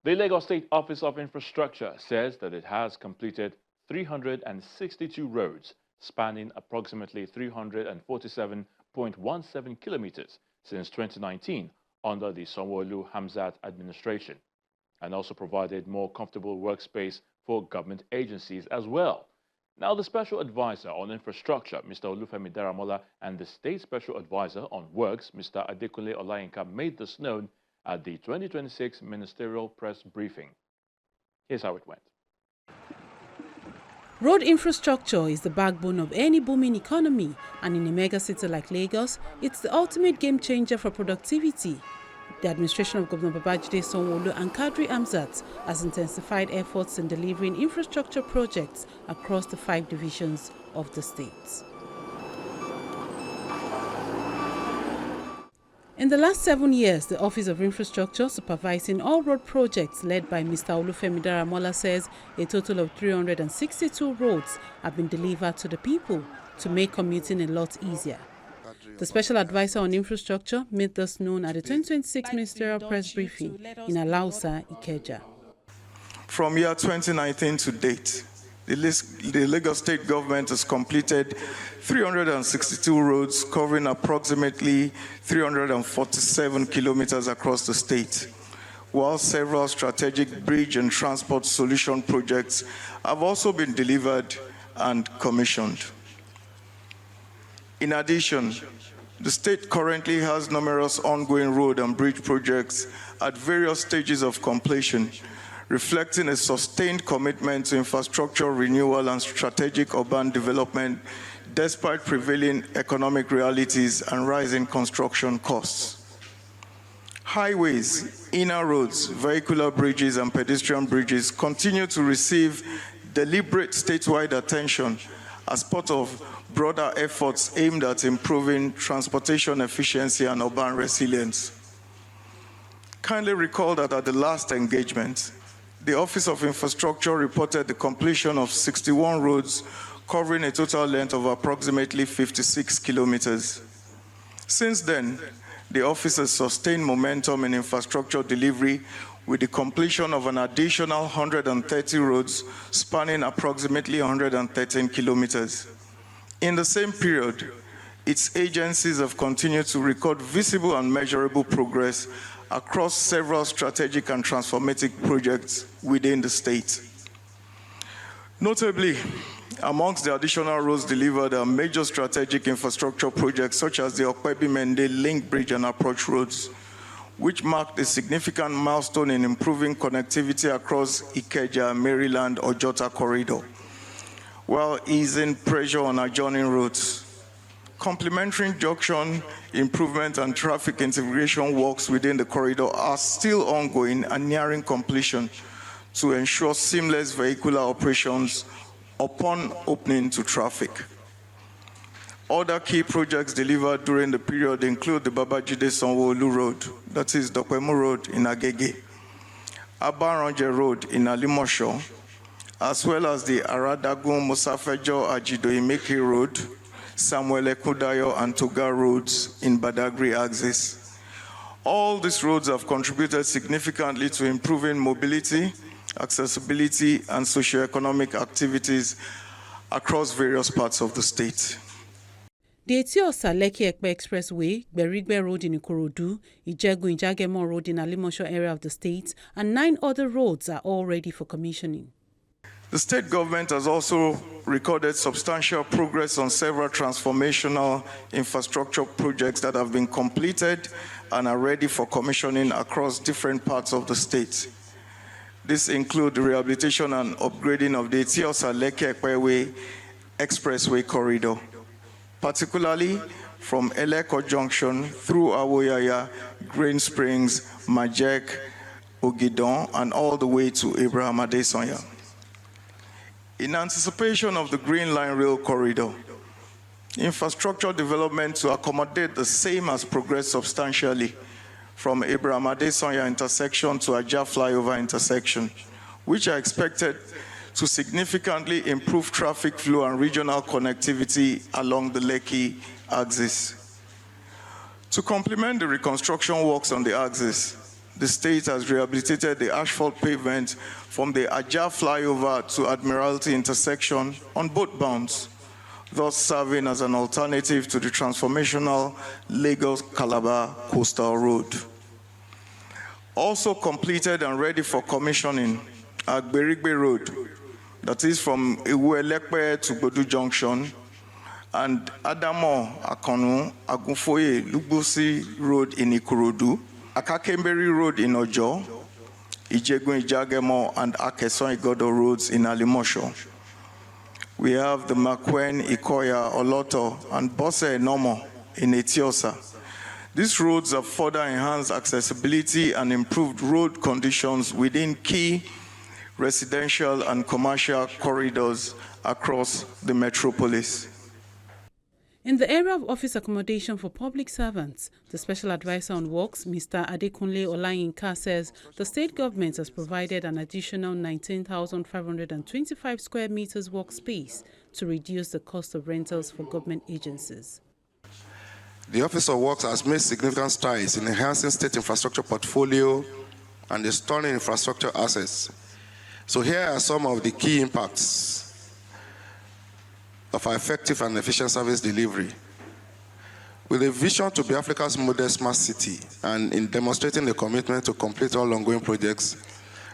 The Lagos State Office of Infrastructure says that it has completed 362 roads spanning approximately 347.17 kilometers since 2019 under the Sanwo-Olu Hamzat administration, and also provided more comfortable workspace for government agencies as well. Now, the Special Advisor on Infrastructure, Mr. Olufemi Daramola, and the State Special Advisor on Works, Mr. Adekunle Olayinka, made this known at the 2026 Ministerial Press Briefing. Here's how it went. Road infrastructure is the backbone of any booming economy, and in a megacity like Lagos, it's the ultimate game changer for productivity. The administration of Governor Babajide Sanwo-Olu and Kadri Hamzat has intensified efforts in delivering infrastructure projects across the 5 divisions of the state. In the last 7 years, the Office of Infrastructure, supervising all road projects led by Mr. Olufemi Daramola, says a total of 362 roads have been delivered to the people to make commuting a lot easier. The Special Advisor on Infrastructure made this known at the 2026 Ministerial Press Briefing in Alausa, Ikeja. From year 2019 to date, the Lagos State government has completed 362 roads covering approximately 347 kilometers across the state, while several strategic bridge and transport solution projects have also been delivered and commissioned. In addition, the state currently has numerous ongoing road and bridge projects at various stages of completion, reflecting a sustained commitment to infrastructure renewal and strategic urban development despite prevailing economic realities and rising construction costs. Highways, inner roads, vehicular bridges, and pedestrian bridges continue to receive deliberate statewide attention as part of broader efforts aimed at improving transportation efficiency and urban resilience. Kindly recall that at the last engagement, the Office of Infrastructure reported the completion of 61 roads covering a total length of approximately 56 kilometers. Since then, the office has sustained momentum in infrastructure delivery with the completion of an additional 130 roads spanning approximately 113 kilometers. In the same period, its agencies have continued to record visible and measurable progress across several strategic and transformative projects within the state. Notably, amongst the additional roads delivered are major strategic infrastructure projects such as the Okpebi-Mende Link Bridge and Approach Roads, which marked a significant milestone in improving connectivity across Ikeja, Maryland, Ojota corridor, while easing pressure on adjoining roads. Complementary junction improvement and traffic integration works within the corridor are still ongoing and nearing completion to ensure seamless vehicular operations upon opening to traffic. Other key projects delivered during the period include the Babajide Sanwo-Olu Road, that is Dokwemu Road in Agege, Abaranje Road in Alimosho, as well as the Aradagun Musafejo Ajido-Imeki Road, Samuel Ekudayo and Toga roads in Badagry axis. All these roads have contributed significantly to improving mobility, accessibility, and socio-economic activities across various parts of the state. The Etiosa-Lekki-Ekpe Expressway, Berigbe Road in Ikorodu, Ijegu-Njagemo Road in Alimosho area of the state, and 9 other roads are all ready for commissioning. The state government has also recorded substantial progress on several transformational infrastructure projects that have been completed and are ready for commissioning across different parts of the state. These include the rehabilitation and upgrading of the Etiosa-Lekki-Ekpe Expressway corridor, particularly from Eleko Junction through Awoyaya, Green Springs, Majek, Ogidon, and all the way to Abraham Adesanya. In anticipation of the Green Line Rail Corridor, infrastructure development to accommodate the same has progressed substantially from Abraham Adesanya intersection to Ajah Flyover intersection, which are expected to significantly improve traffic flow and regional connectivity along the Lekki axis. To complement the reconstruction works on the axis, the state has rehabilitated the asphalt pavement from the Ajah flyover to Admiralty intersection on both bounds, thus serving as an alternative to the transformational Lagos-Calabar coastal road. Also completed and ready for commissioning, Agberigbe Road, that is from Iwu-Elepe to Bodu Junction, and Adamo Akonu Agunfoye Lugbosi Road in Ikorodu, Akakemberi Road in Ojo, Ijegun Ijagemo and Akeson Igodo roads in Alimosho. We have the Makwen, Ikoya, Oloto, and Bose Nomo in Etiosa. These roads have further enhanced accessibility and improved road conditions within key residential and commercial corridors across the metropolis. In the area of office accommodation for public servants, the Special Advisor on Works, Mr. Adekunle Olayinka, says the state government has provided an additional 19,525 square meters workspace to reduce the cost of rentals for government agencies. The Office of Works has made significant strides in enhancing state infrastructure portfolio and restoring infrastructure assets. So here are some of the key impacts of our effective and efficient service delivery. With a vision to be Africa's model smart city and in demonstrating the commitment to complete all ongoing projects,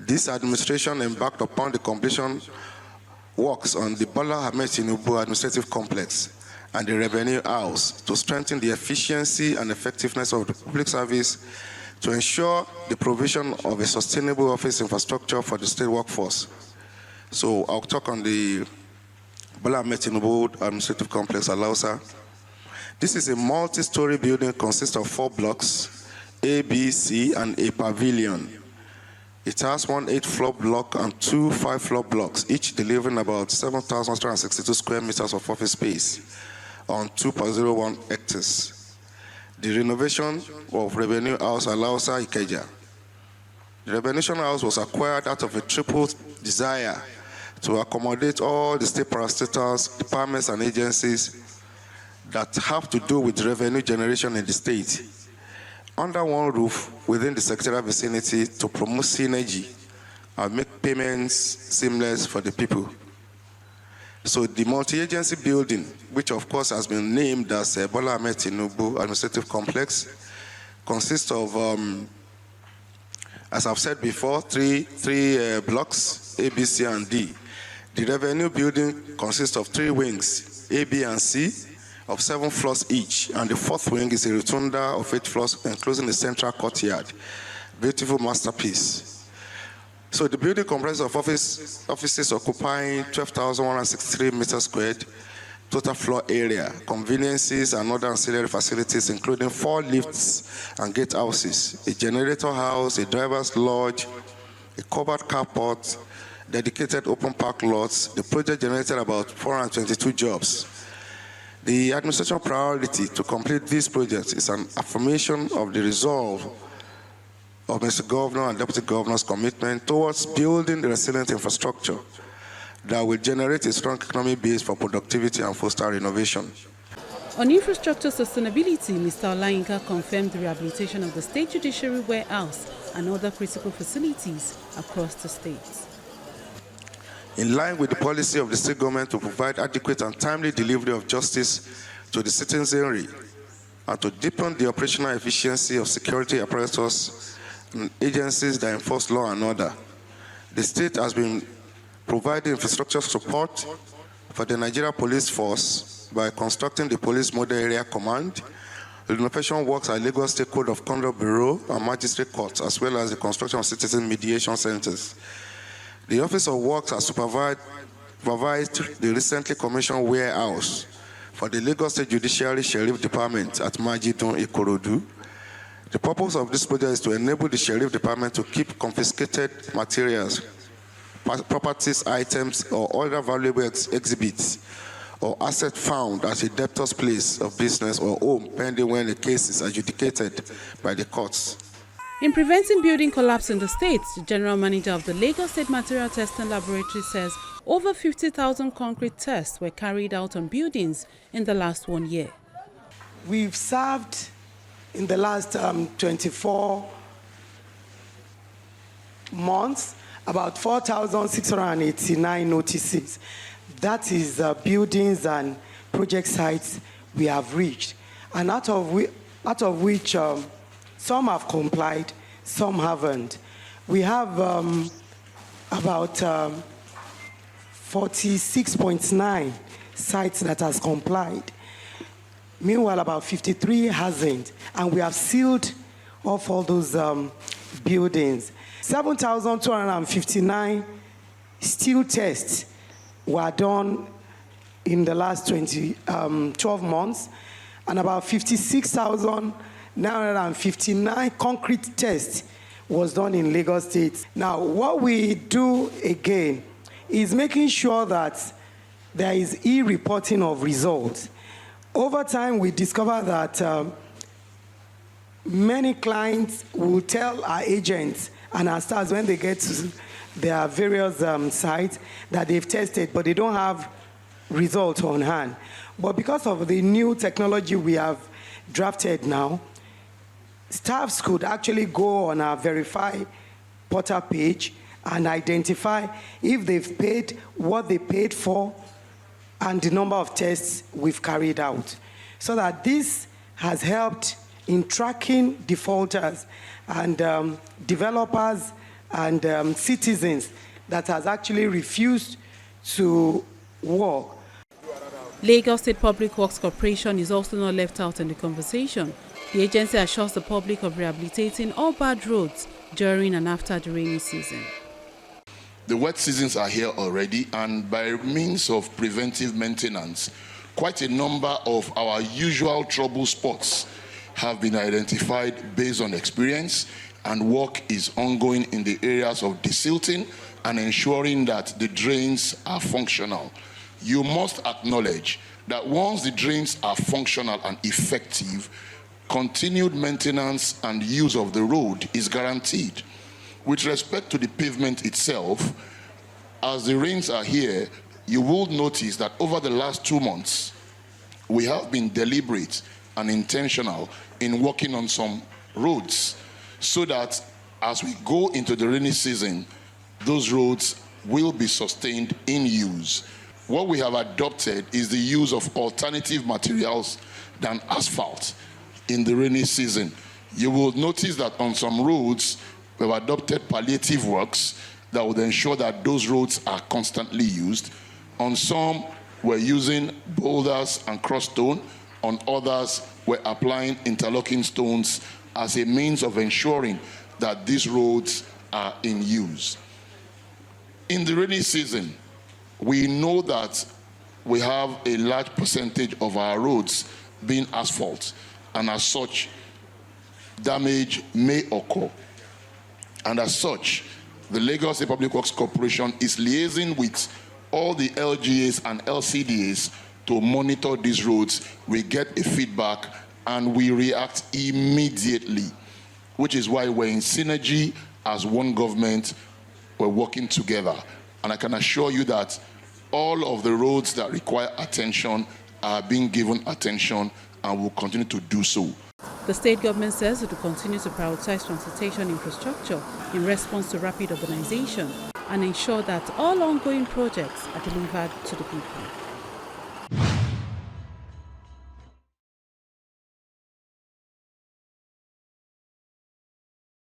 this administration embarked upon the completion works on the Bola Ahmed Tinubu Administrative Complex and the Revenue House to strengthen the efficiency and effectiveness of the public service to ensure the provision of a sustainable office infrastructure for the state workforce. So I'll talk on the Bola Ahmed Tinubu Administrative Complex, Alausa. This is a multi-story building consisting of 4 blocks, A, B, C, and a pavilion. It has one 8-floor block and 2 5-floor blocks, each delivering about 7,362 square meters of office space on 2.01 hectares. The renovation of Revenue House Alausa Ikeja. The Revenue House was acquired out of a triple desire to accommodate all the state parastatals, departments, and agencies that have to do with revenue generation in the state under one roof within the secretarial vicinity to promote synergy and make payments seamless for the people. So the multi-agency building, which of course has been named as Bola Ahmed Tinubu Administrative Complex, consists of, as I've said before, three blocks, A, B, C, and D. The revenue building consists of 3 wings, A, B, and C, of 7 floors each, and the 4th wing is a rotunda of 8 floors, enclosing the central courtyard. Beautiful masterpiece. So the building comprises of offices occupying 12,163 meters squared, total floor area, conveniences and other ancillary facilities, including 4 lifts and gate houses, a generator house, a driver's lodge, a covered carport, dedicated open park lots. The project generated about 422 jobs. The administration priority to complete this project is an affirmation of the resolve of Mr. Governor and Deputy Governor's commitment towards building the resilient infrastructure that will generate a strong economic base for productivity and foster innovation. On infrastructure sustainability, Mr. Olayinka confirmed the rehabilitation of the State Judiciary Warehouse and other critical facilities across the state. In line with the policy of the state government to provide adequate and timely delivery of justice to the citizenry and to deepen the operational efficiency of security apparatus and agencies that enforce law and order, the state has been providing infrastructure support for the Nigeria Police Force by constructing the Police Model Area Command, the renovation works at Lagos State Code of Conduct Bureau and Magistrate Courts, as well as the construction of citizen mediation centers. The Office of Works has supervised the recently commissioned warehouse for the Lagos State Judiciary Sheriff Department at Majidun, Ikorodu. The purpose of this project is to enable the Sheriff Department to keep confiscated materials, properties, items, or other valuable exhibits or assets found at a debtor's place of business or home pending when the case is adjudicated by the courts. In preventing building collapse in the state, the General Manager of the Lagos State Material Testing Laboratory says over 50,000 concrete tests were carried out on buildings in the last 1 year. We've served in the last 24 months, about 4,689 notices. That is buildings and project sites we have reached, and out of which some have complied, some haven't. We have about 46.9 sites that has complied. Meanwhile, about 53 hasn't, and we have sealed off all those buildings. 7,259 steel tests were done in the last 12 months, and about 56,959 concrete tests was done in Lagos State. Now, what we do again is making sure that there is e-reporting of results. Over time, we discover that many clients will tell our agents and our staff when they get to their various sites that they've tested, but they don't have results on hand. But because of the new technology we have drafted now, staffs could actually go on our Verify portal page and identify if they've paid what they paid for and the number of tests we've carried out. So that this has helped in tracking defaulters and developers and citizens that has actually refused to work. Lagos State Public Works Corporation is also not left out in the conversation. The agency assures the public of rehabilitating all bad roads during and after the rainy season. The wet seasons are here already, and by means of preventive maintenance, quite a number of our usual trouble spots have been identified based on experience, and work is ongoing in the areas of desilting and ensuring that the drains are functional. You must acknowledge that once the drains are functional and effective, continued maintenance and use of the road is guaranteed. With respect to the pavement itself, as the rains are here, you will notice that over the last 2 months, we have been deliberate and intentional in working on some roads so that as we go into the rainy season, those roads will be sustained in use. What we have adopted is the use of alternative materials than asphalt in the rainy season. You will notice that on some roads, we've adopted palliative works that would ensure that those roads are constantly used. On some, we're using boulders and cross stone. On others, we're applying interlocking stones as a means of ensuring that these roads are in use. In the rainy season, we know that we have a large percentage of our roads being asphalt, and as such, damage may occur. And as such, the Lagos State Public Works Corporation is liaising with all the LGAs and LCDAs to monitor these roads. We get a feedback and we react immediately, which is why we're in synergy as one government. We're working together. And I can assure you that all of the roads that require attention are being given attention and will continue to do so. The state government says it will continue to prioritize transportation infrastructure in response to rapid urbanization and ensure that all ongoing projects are delivered to the people.